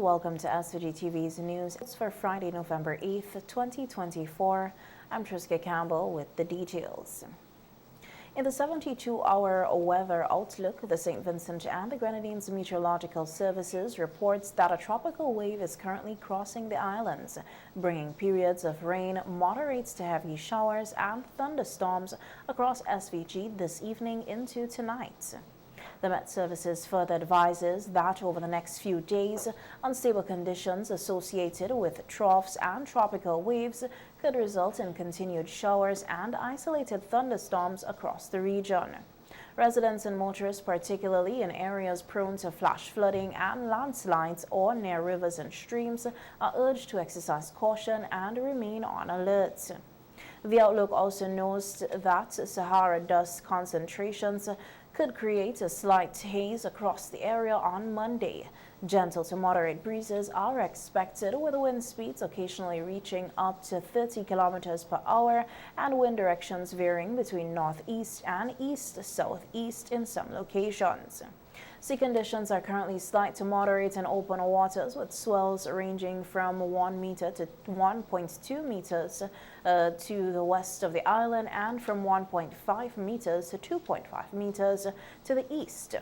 Welcome to SVG-TV's news. It's for Friday, November 8th, 2024. I'm Triska Campbell with the details. In the 72-hour weather outlook, the St. Vincent and the Grenadines Meteorological Services reports that a tropical wave is currently crossing the islands, bringing periods of rain, moderate to heavy showers, and thunderstorms across SVG this evening into tonight. The Met Services further advises that over the next few days, unstable conditions associated with troughs and tropical waves could result in continued showers and isolated thunderstorms across the region. Residents and motorists, particularly in areas prone to flash flooding and landslides or near rivers and streams, are urged to exercise caution and remain on alert. The outlook also notes that Sahara dust concentrations could create a slight haze across the area on Monday. Gentle to moderate breezes are expected, with wind speeds occasionally reaching up to 30 kilometers per hour and wind directions varying between northeast and east-southeast in some locations. Sea conditions are currently slight to moderate in open waters, with swells ranging from 1 meter to 1.2 meters to the west of the island and from 1.5 meters to 2.5 meters to the east.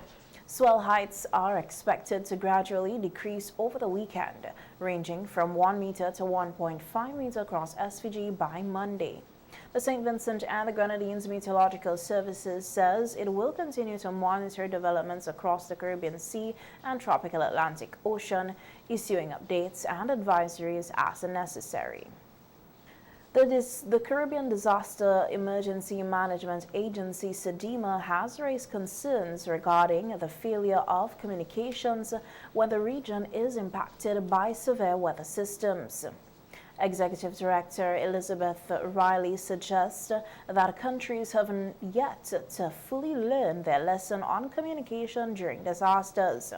Swell heights are expected to gradually decrease over the weekend, ranging from 1 meter to 1.5 meters across SVG by Monday. The St. Vincent and the Grenadines Meteorological Services says it will continue to monitor developments across the Caribbean Sea and tropical Atlantic Ocean, issuing updates and advisories as necessary. The Caribbean Disaster Emergency Management Agency, SEDEMA, has raised concerns regarding the failure of communications when the region is impacted by severe weather systems. Executive Director Elizabeth Riley suggests that countries haven't yet to fully learn their lesson on communication during disasters.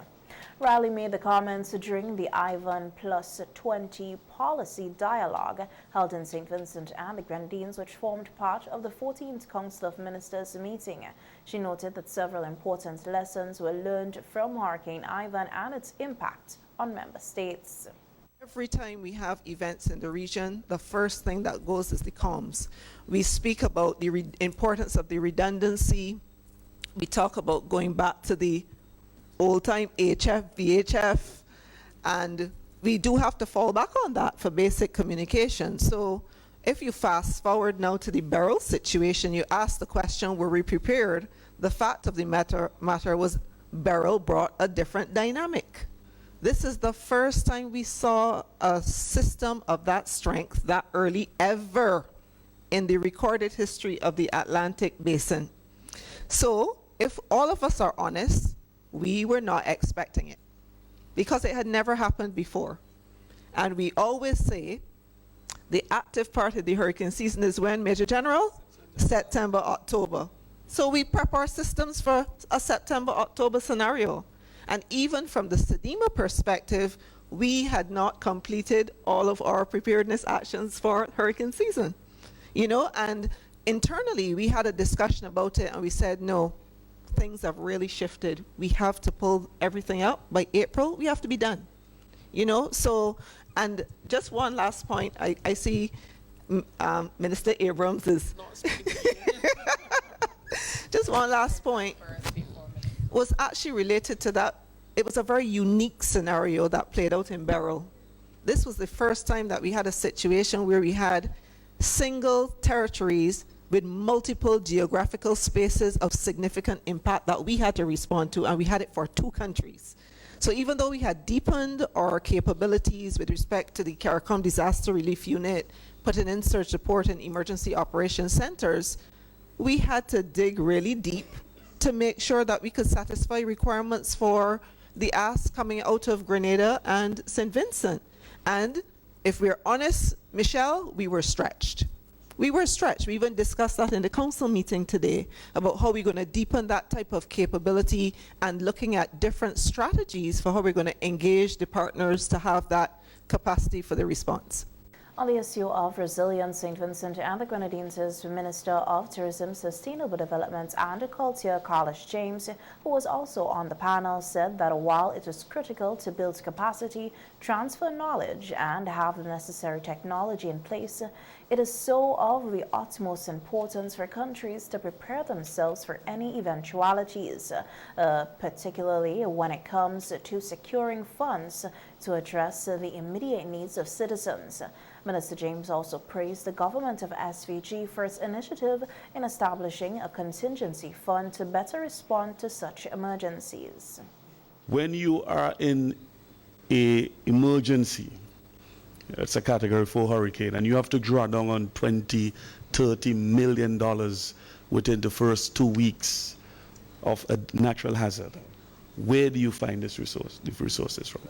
Riley made the comments during the Ivan Plus 20 policy dialogue held in St. Vincent and the Grenadines, which formed part of the 14th Council of Ministers meeting. She noted that several important lessons were learned from Hurricane Ivan and its impact on member states. Every time we have events in the region, the first thing that goes is the comms. We speak about the importance of the redundancy. We talk about going back to the old-time HF, VHF, and we do have to fall back on that for basic communication. So if you fast forward now to the Beryl situation, you ask the question, were we prepared? The fact of the matter was Beryl brought a different dynamic. This is the first time we saw a system of that strength that early ever in the recorded history of the Atlantic Basin. So if all of us are honest, we were not expecting it because it had never happened before. And we always say the active part of the hurricane season is when, Major General? September, October. So we prep our systems for a September-October scenario. And even from the SEDEMA perspective, we had not completed all of our preparedness actions for hurricane season. You know, and internally we had a discussion about it and we said, no, things have really shifted. We have to pull everything out by April. We have to be done. You know, so, and just one last point. I see Minister Abrams is, just one last point. Was actually related to that. It was a very unique scenario that played out in Beryl. This was the first time that we had a situation where we had single territories with multiple geographical spaces of significant impact that we had to respond to, and we had it for 2 countries. So even though we had deepened our capabilities with respect to the CARICOM Disaster Relief Unit, putting in search, support, and emergency operations centers, we had to dig really deep to make sure that we could satisfy requirements for the ask coming out of Grenada and St. Vincent. And if we're honest, Michelle, we were stretched. We were stretched. We even discussed that in the council meeting today about how we're going to deepen that type of capability and looking at different strategies for how we're going to engage the partners to have that capacity for the response. On the issue of resilience, St. Vincent and the Grenadines' Minister of Tourism, Sustainable Development and Culture, Carlos James, who was also on the panel, said that while it is critical to build capacity transfer knowledge, and have the necessary technology in place, it is so of the utmost importance for countries to prepare themselves for any eventualities, particularly when it comes to securing funds to address the immediate needs of citizens. Minister James also praised the government of SVG for its initiative in establishing a contingency fund to better respond to such emergencies. When you are in an emergency, it's a category 4 hurricane, and you have to draw down on $20–30 million within the first 2 weeks of a natural hazard, where do you find the resources from?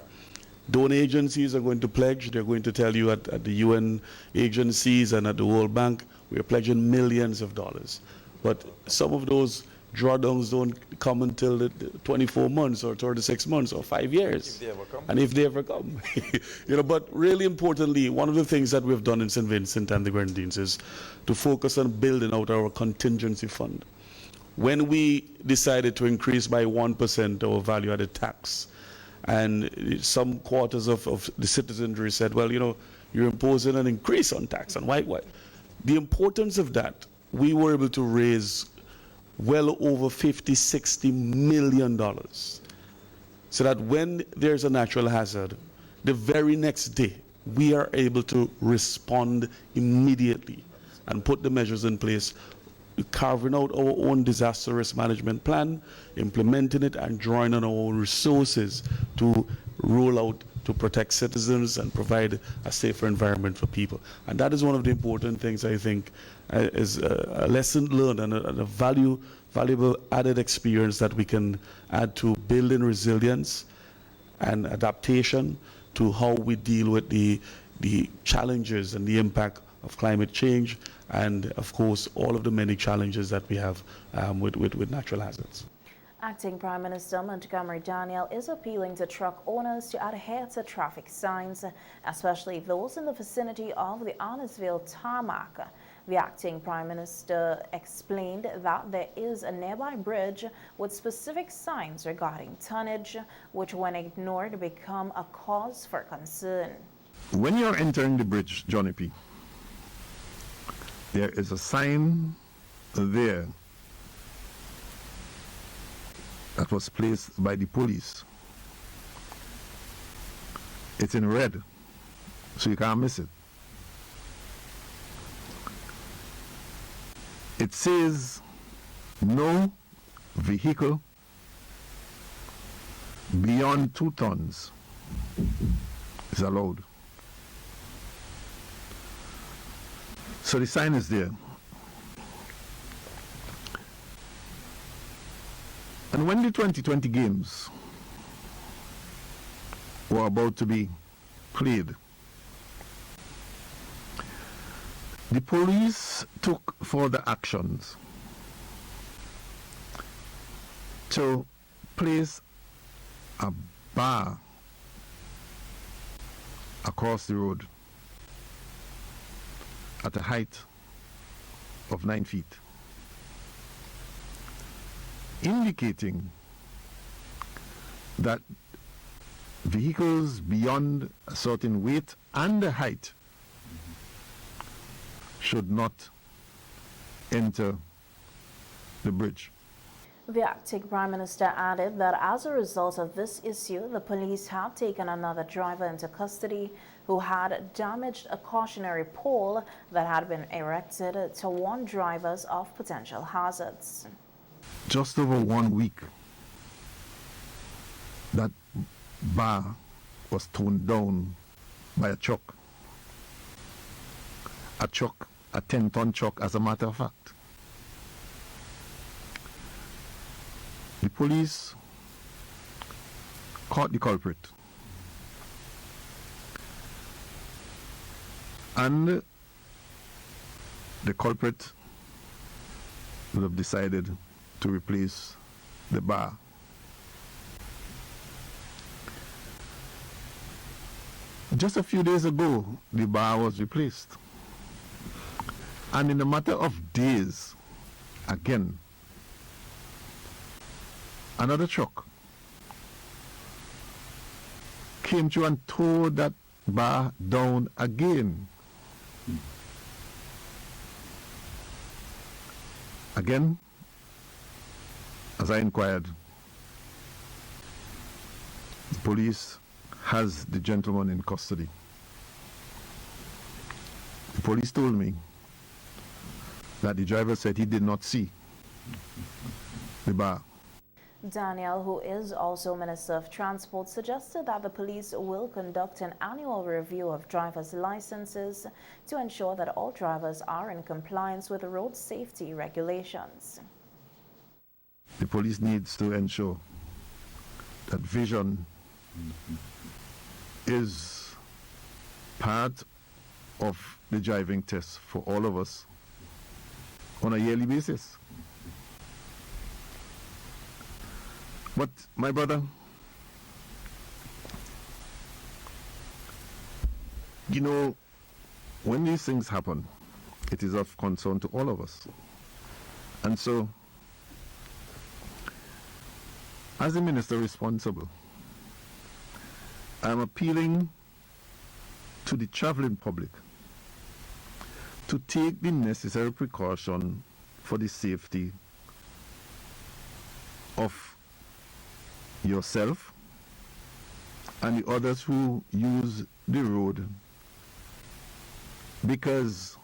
Donor agencies are going to pledge. They're going to tell you at the UN agencies and at the World Bank, we're pledging millions of dollars. But some of those drawdowns don't come until the 24 months or 36 months or 5 years. If they ever come. And if they ever come. But really importantly, one of the things that we've done in St. Vincent and the Grenadines is to focus on building out our contingency fund. When we decided to increase by 1% our value-added tax, and some quarters of the citizenry said, well, you're imposing an increase on tax, and why? The importance of that, we were able to raise well over $50–60 million, so that when there's a natural hazard, the very next day, we are able to respond immediately and put the measures in place, carving out our own disaster risk management plan, implementing it, and drawing on our own resources to roll out to protect citizens and provide a safer environment for people. And that is one of the important things, I think, is a lesson learned and a valuable added experience that we can add to building resilience and adaptation to how we deal with the challenges and the impact of climate change, and of course all of the many challenges that we have with natural hazards. Acting Prime Minister Montgomery Daniel is appealing to truck owners to adhere to traffic signs, especially those in the vicinity of the Arnesville tarmac. The acting Prime Minister explained that there is a nearby bridge with specific signs regarding tonnage, which when ignored become a cause for concern. When you're entering the bridge, Johnny P., there is a sign there that was placed by the police. It's in red, so you can't miss it. It says, no vehicle beyond 2 tons is allowed. So the sign is there. And when the 2020 games were about to be played, the police took further actions to place a bar across the road at a height of 9 feet, indicating that vehicles beyond a certain weight and the height should not enter the bridge. The acting Prime Minister added that as a result of this issue, the police have taken another driver into custody who had damaged a cautionary pole that had been erected to warn drivers of potential hazards. Just over 1 week, that bar was torn down by a truck. A 10-ton truck, as a matter of fact. The police caught the culprit, and the culprit would have decided to replace the bar. Just a few days ago, the bar was replaced. And in a matter of days, again, another truck came through and tore that bar down again. Again, as I inquired, the police has the gentleman in custody. The police told me that the driver said he did not see the bar. Daniel, who is also Minister of Transport, suggested that the police will conduct an annual review of drivers' licenses to ensure that all drivers are in compliance with road safety regulations. The police needs to ensure that vision is part of the driving test for all of us on a yearly basis. But my brother, you know, when these things happen, it is of concern to all of us. And so, as the minister responsible, I'm appealing to the traveling public to take the necessary precaution for the safety of yourself and the others who use the road, because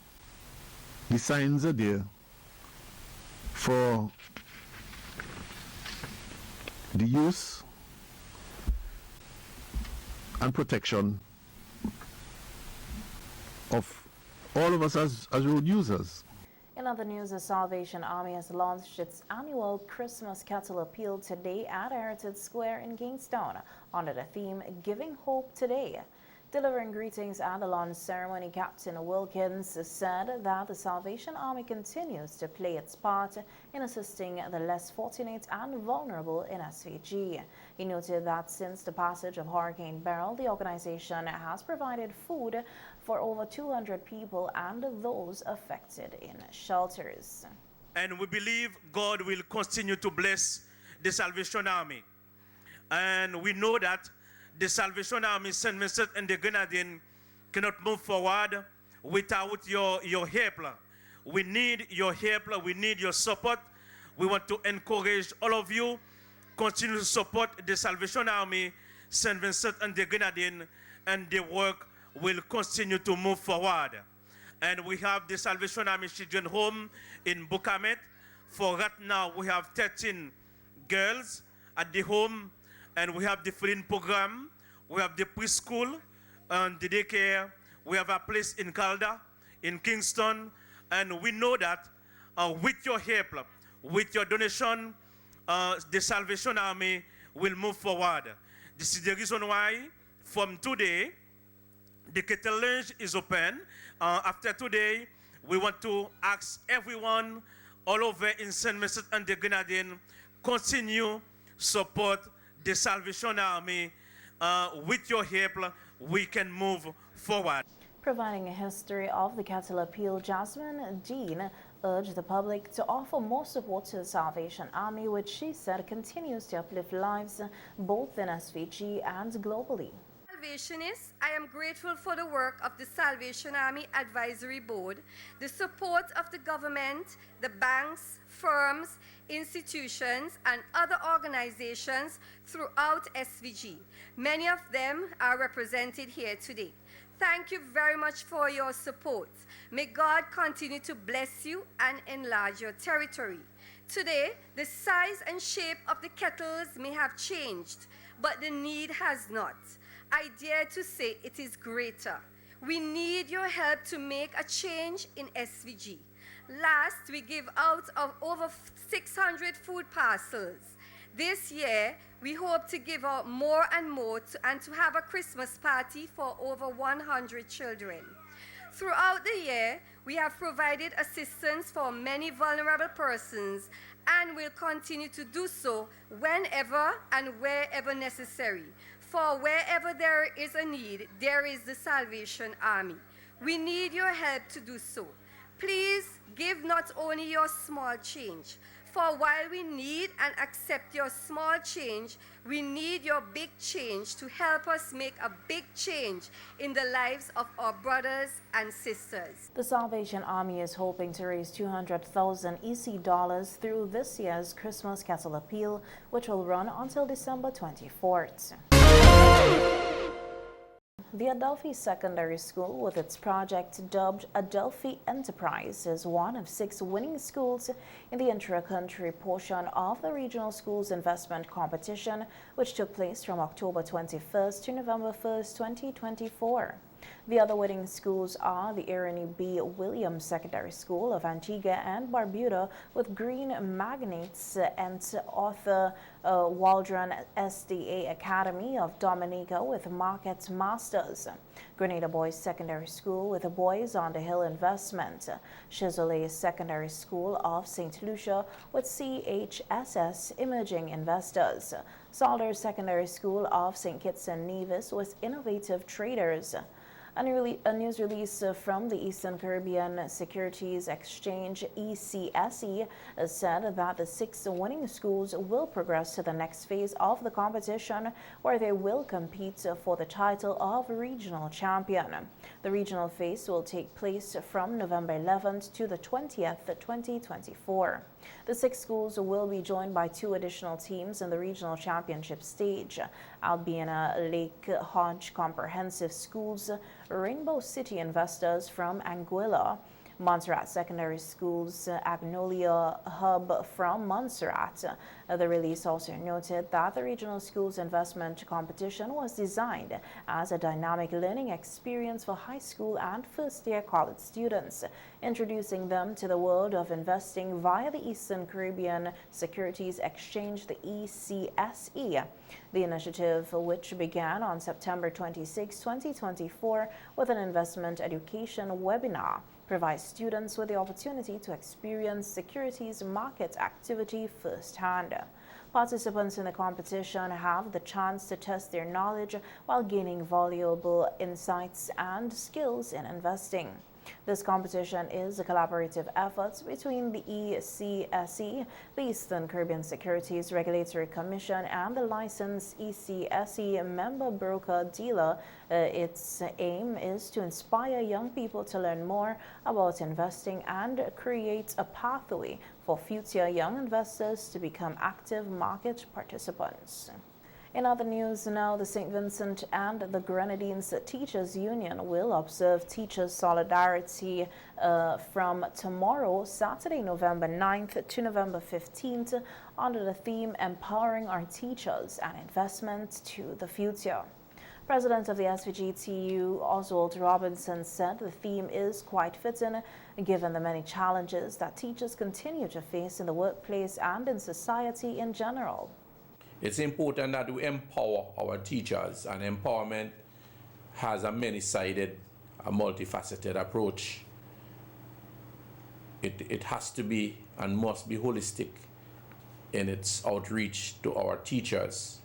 the signs are there for the use and protection of all of us as road users. In other news, the Salvation Army has launched its annual Christmas Kettle Appeal today at Heritage Square in Kingstown under the theme Giving Hope Today. Delivering greetings at the launch ceremony, Captain Wilkins said that the Salvation Army continues to play its part in assisting the less fortunate and vulnerable in SVG. He noted that since the passage of Hurricane Beryl, the organization has provided food for over 200 people and those affected in shelters. And we believe God will continue to bless the Salvation Army. And we know that the Salvation Army, St. Vincent and the Grenadines cannot move forward without your help. We need your help. We need your support. We want to encourage all of you, continue to support the Salvation Army, St. Vincent and the Grenadines, and the work will continue to move forward. And we have the Salvation Army Children's Home in Bukamet. For right now, we have 13 girls at the home, and we have the feeding program, we have the preschool and the daycare, we have a place in Calda, in Kingston, and we know that with your help, with your donation, the Salvation Army will move forward. This is the reason why from today, the kettle lounge is open. After today, we want to ask everyone all over in St. Vincent and the Grenadines, continue support the Salvation Army. With your help, we can move forward. Providing a history of the Kettle Appeal, Jasmine Dean urged the public to offer more support to the Salvation Army, which she said continues to uplift lives both in SVG and globally. Salvationists, I am grateful for the work of the Salvation Army Advisory Board, the support of the government, the banks, firms, institutions, and other organizations throughout SVG. Many of them are represented here today. Thank you very much for your support. May God continue to bless you and enlarge your territory. Today, the size and shape of the kettles may have changed, but the need has not. I dare to say it is greater. We need your help to make a change in SVG. Last, we gave out of over 600 food parcels. This year, we hope to give out more and more and to have a Christmas party for over 100 children. Throughout the year, we have provided assistance for many vulnerable persons and will continue to do so whenever and wherever necessary. For wherever there is a need, there is the Salvation Army. We need your help to do so. Please give not only your small change. For while we need and accept your small change, we need your big change to help us make a big change in the lives of our brothers and sisters. The Salvation Army is hoping to raise 200,000 EC dollars through this year's Christmas Kettle Appeal, which will run until December 24th. The Adelphi Secondary School, with its project dubbed Adelphi Enterprise, is one of 6 winning schools in the intra-country portion of the Regional Schools Investment Competition, which took place from October 21st to November 1st, 2024. The other winning schools are the Ernie B. Williams Secondary School of Antigua and Barbuda with Green Magnates and Arthur Waldron SDA Academy of Dominica with Market Masters, Grenada Boys Secondary School with the Boys on the Hill Investment, Chisolé Secondary School of St. Lucia with CHSS Emerging Investors, Salder Secondary School of St. Kitts and Nevis with Innovative Traders. A news release from the Eastern Caribbean Securities Exchange, ECSE, said that the 6 winning schools will progress to the next phase of the competition, where they will compete for the title of regional champion. The regional phase will take place from November 11th to the 20th, 2024. The 6 schools will be joined by 2 additional teams in the regional championship stage: Albiana Lake Hodge Comprehensive Schools, Rainbow City Investors from Anguilla, Montserrat Secondary School's Agnolia Hub from Montserrat. The release also noted that the Regional Schools Investment Competition was designed as a dynamic learning experience for high school and first-year college students, introducing them to the world of investing via the Eastern Caribbean Securities Exchange, the ECSE. The initiative, which began on September 26, 2024, with an investment education webinar, provides students with the opportunity to experience securities market activity firsthand. Participants in the competition have the chance to test their knowledge while gaining valuable insights and skills in investing. This competition is a collaborative effort between the ECSE, the Eastern Caribbean Securities Regulatory Commission, and the licensed ECSE member broker-dealer. Its aim is to inspire young people to learn more about investing and create a pathway for future young investors to become active market participants. In other news now, the St. Vincent and the Grenadines Teachers Union will observe Teachers Solidarity from tomorrow, Saturday, November 9th to November 15th, under the theme Empowering Our Teachers and Investment to the Future. President of the SVG-TU, Oswald Robinson, said the theme is quite fitting given the many challenges that teachers continue to face in the workplace and in society in general. It's important that we empower our teachers, and empowerment has a many-sided, a multifaceted approach. It has to be and must be holistic in its outreach to our teachers.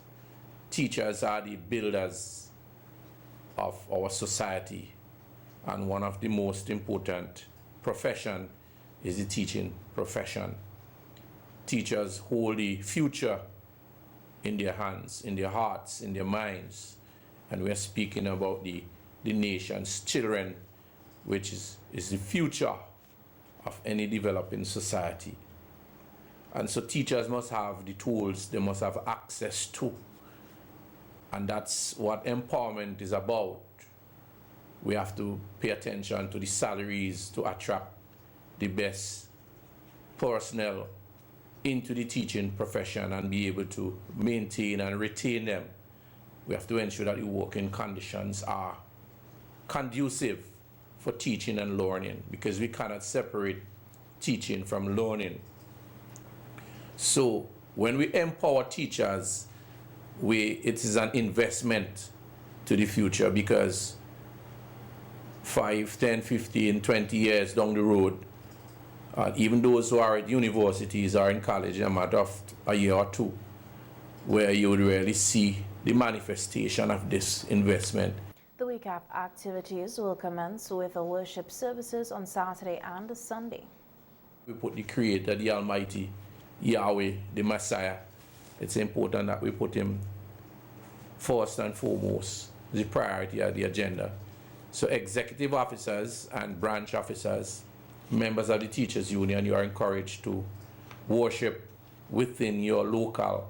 Teachers are the builders of our society, and one of the most important profession is the teaching profession. Teachers hold the future in their hands, in their hearts, in their minds. And we're speaking about the nation's children, which is the future of any developing society. And so teachers must have the tools, they must have access to. And that's what empowerment is about. We have to pay attention to the salaries to attract the best personnel into the teaching profession and be able to maintain and retain them. We have to ensure that the working conditions are conducive for teaching and learning, because we cannot separate teaching from learning. So when we empower teachers, it is an investment to the future, because 5, 10, 15, 20 years down the road, even those who are at universities or in college, a matter of a year or two, where you would really see the manifestation of this investment. The recap activities will commence with the worship services on Saturday and Sunday. We put the Creator, the Almighty, Yahweh, the Messiah, it's important that we put him first and foremost, the priority of the agenda. So executive officers and branch officers, members of the Teachers Union, you are encouraged to worship within your local,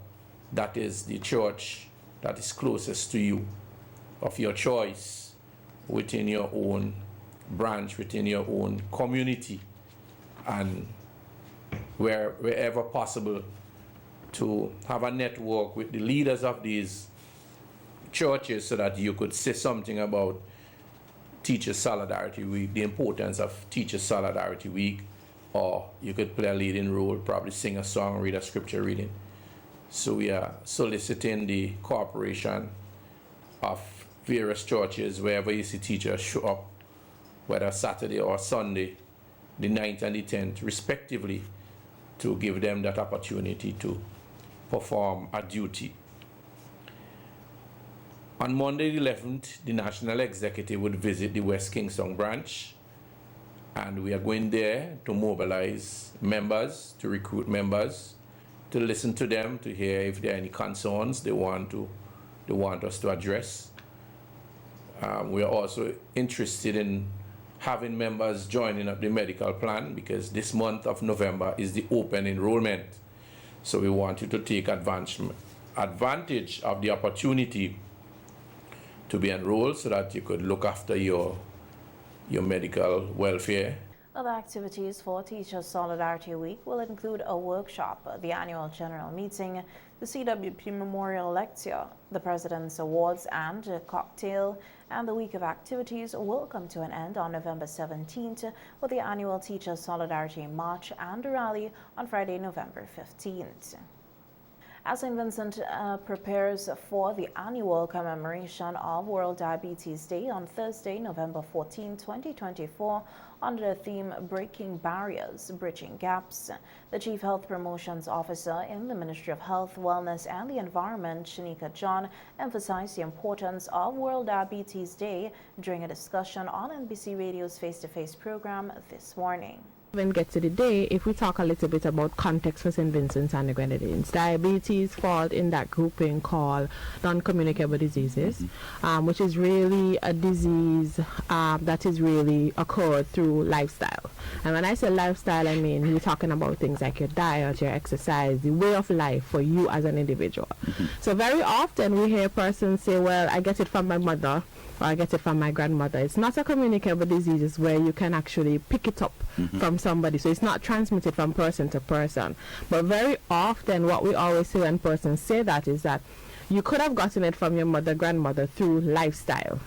that is the church that is closest to you, of your choice, within your own branch, within your own community, and wherever possible, to have a network with the leaders of these churches so that you could say something about Teachers Solidarity Week, the importance of Teachers Solidarity Week, or you could play a leading role, probably sing a song, read a scripture reading. So we are soliciting the cooperation of various churches wherever you see teachers show up, whether Saturday or Sunday, the 9th and the 10th, respectively, to give them that opportunity to perform a duty. On Monday the 11th, the National Executive would visit the West Kingston branch, and we are going there to mobilize members, to recruit members, to listen to them, to hear if there are any concerns they want us to address. We are also interested in having members joining up the medical plan, because this month of November is the open enrollment. So we want you to take advantage of the opportunity to be enrolled so that you could look after your medical welfare. Other activities for Teachers Solidarity Week will include a workshop, the annual general meeting, the CWP Memorial Lecture, the President's Awards and a cocktail, and the week of activities will come to an end on November 17th with the annual Teachers Solidarity March and rally on Friday, November 15th. As St. Vincent prepares for the annual commemoration of World Diabetes Day on Thursday, November 14, 2024, under the theme Breaking Barriers, Bridging Gaps, the Chief Health Promotions Officer in the Ministry of Health, Wellness and the Environment, Shanika John, emphasized the importance of World Diabetes Day during a discussion on NBC Radio's Face-to-Face program this morning. When we get to the day, if we talk a little bit about context for St. Vincent and the Grenadines, diabetes falls in that grouping called non-communicable diseases, which is really a disease that is really occurred through lifestyle. And when I say lifestyle, I mean we're talking about things like your diet, your exercise, the way of life for you as an individual. So very often we hear persons say, well, I get it from my mother, or I get it from my grandmother. It's not a communicable disease. It's where you can actually pick it up from somebody. So it's not transmitted from person to person. But very often what we always say when persons say that is that you could have gotten it from your mother, grandmother through lifestyle.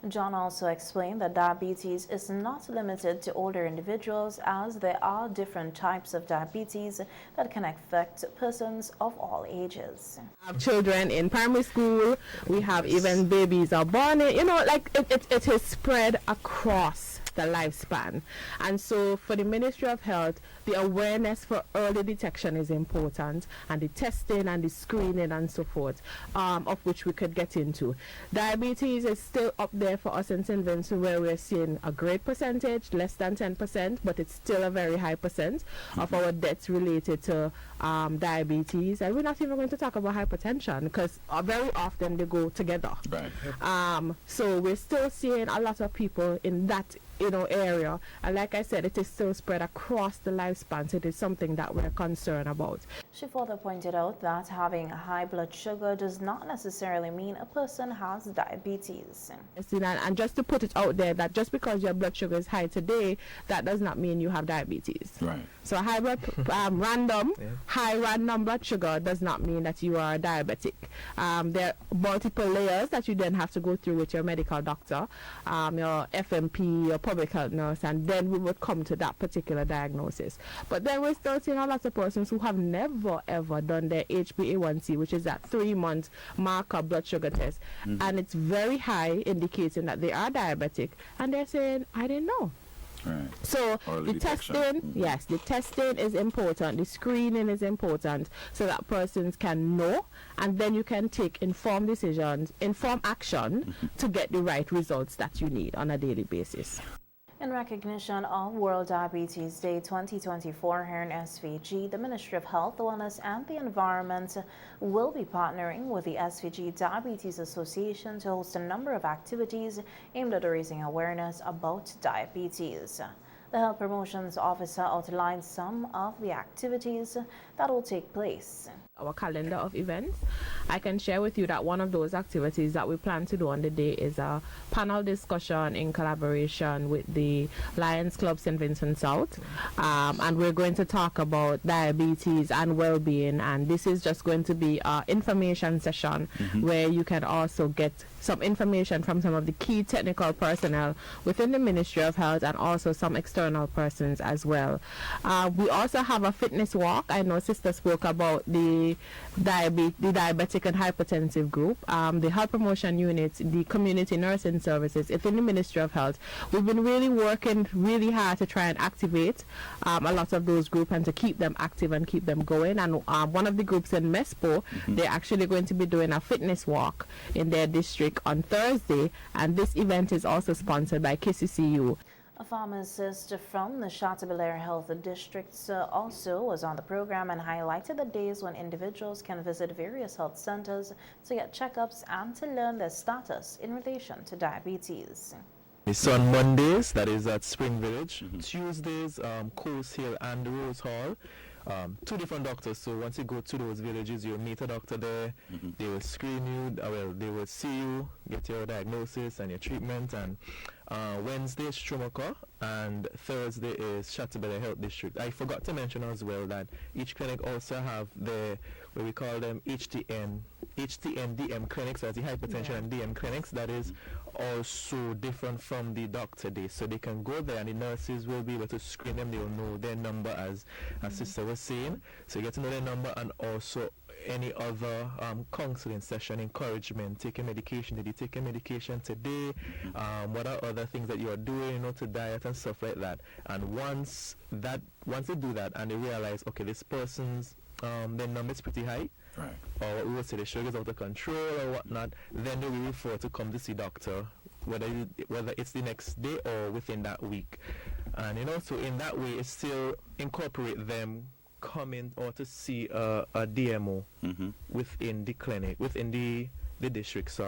John also explained that diabetes is not limited to older individuals, as there are different types of diabetes that can affect persons of all ages. We have children in primary school, we have even babies are born, you know, like it is spread across the lifespan. And so for the Ministry of Health, the awareness for early detection is important, and the testing and the screening and so forth, of which we could get into. Diabetes is still up there for us in St. Vincent, where we're seeing a great percentage, less than 10%, but it's still a very high percent of our deaths related to diabetes. And we're not even going to talk about hypertension, because very often they go together. Right. So we're still seeing a lot of people in that area, and like I said, it is still spread across the lifespan, so it is something that we're concerned about. She further pointed out that having high blood sugar does not necessarily mean a person has diabetes. And just to put it out there, that just because your blood sugar is high today, that does not mean you have diabetes. Right. So high blood high random blood sugar does not mean that you are diabetic. There are multiple layers that you then have to go through with your medical doctor, your FMP, your public health nurse, and then we would come to that particular diagnosis. But then we're still seeing a lot of persons who have never ever done their HbA1c, which is that 3-month marker blood sugar test, and it's very high, indicating that they are diabetic, and they're saying, I didn't know. Right. So Early the detection. testing, yes, the testing is important, the screening is important, so that persons can know, and then you can take informed decisions, informed action to get the right results that you need on a daily basis. In recognition of World Diabetes Day 2024 here in SVG, the Ministry of Health, Wellness and the Environment will be partnering with the SVG Diabetes Association to host a number of activities aimed at raising awareness about diabetes. The Health Promotions Officer outlined some of the activities that will take place. Our calendar of events. I can share with you that one of those activities that we plan to do on the day is a panel discussion in collaboration with the Lions Club St. Vincent South, and we're going to talk about diabetes and well-being, and this is just going to be an information session where you can also get some information from some of the key technical personnel within the Ministry of Health and also some external persons as well. We also have a fitness walk. I know Sister spoke about the diabetic and hypertensive group, the health promotion units, the community nursing services within the Ministry of Health. We've been really working really hard to try and activate a lot of those groups and to keep them active and keep them going. And one of the groups in MESPO, they're actually going to be doing a fitness walk in their district on Thursday, and this event is also sponsored by KCCU. A pharmacist from the Chateaubriand Health District also was on the program and highlighted the days when individuals can visit various health centers to get checkups and to learn their status in relation to diabetes. It's on Mondays, that is at Spring Village. Tuesdays, Coast Hill and Rose Hall. Two different doctors, so once you go to those villages, you'll meet a doctor there. They will screen you, they will see you, get your diagnosis and your treatment. And Wednesday is Strumaca, and Thursday is Chateaubriand Health District. I forgot to mention as well that each clinic also have the, what we call them, HTN DM clinics, as the hypertension and DM clinics. That is also different from the doctor day, so they can go there and the nurses will be able to screen them. They will know their number, as Sister was saying, so you get to know their number, and also any other counseling session, encouragement, taking medication. Did you take your medication today? What are other things that you are doing, to diet and stuff like that. And once they do that and they realize, okay, this person's their number is pretty high, right, or what we would say the sugar's out of control or whatnot, then they will refer to come to see doctor, whether it's the next day or within that week. And so in that way, it still incorporate them coming or to see a DMO within the clinic, within the district,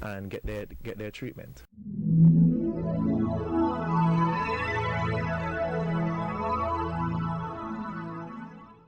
and get their treatment.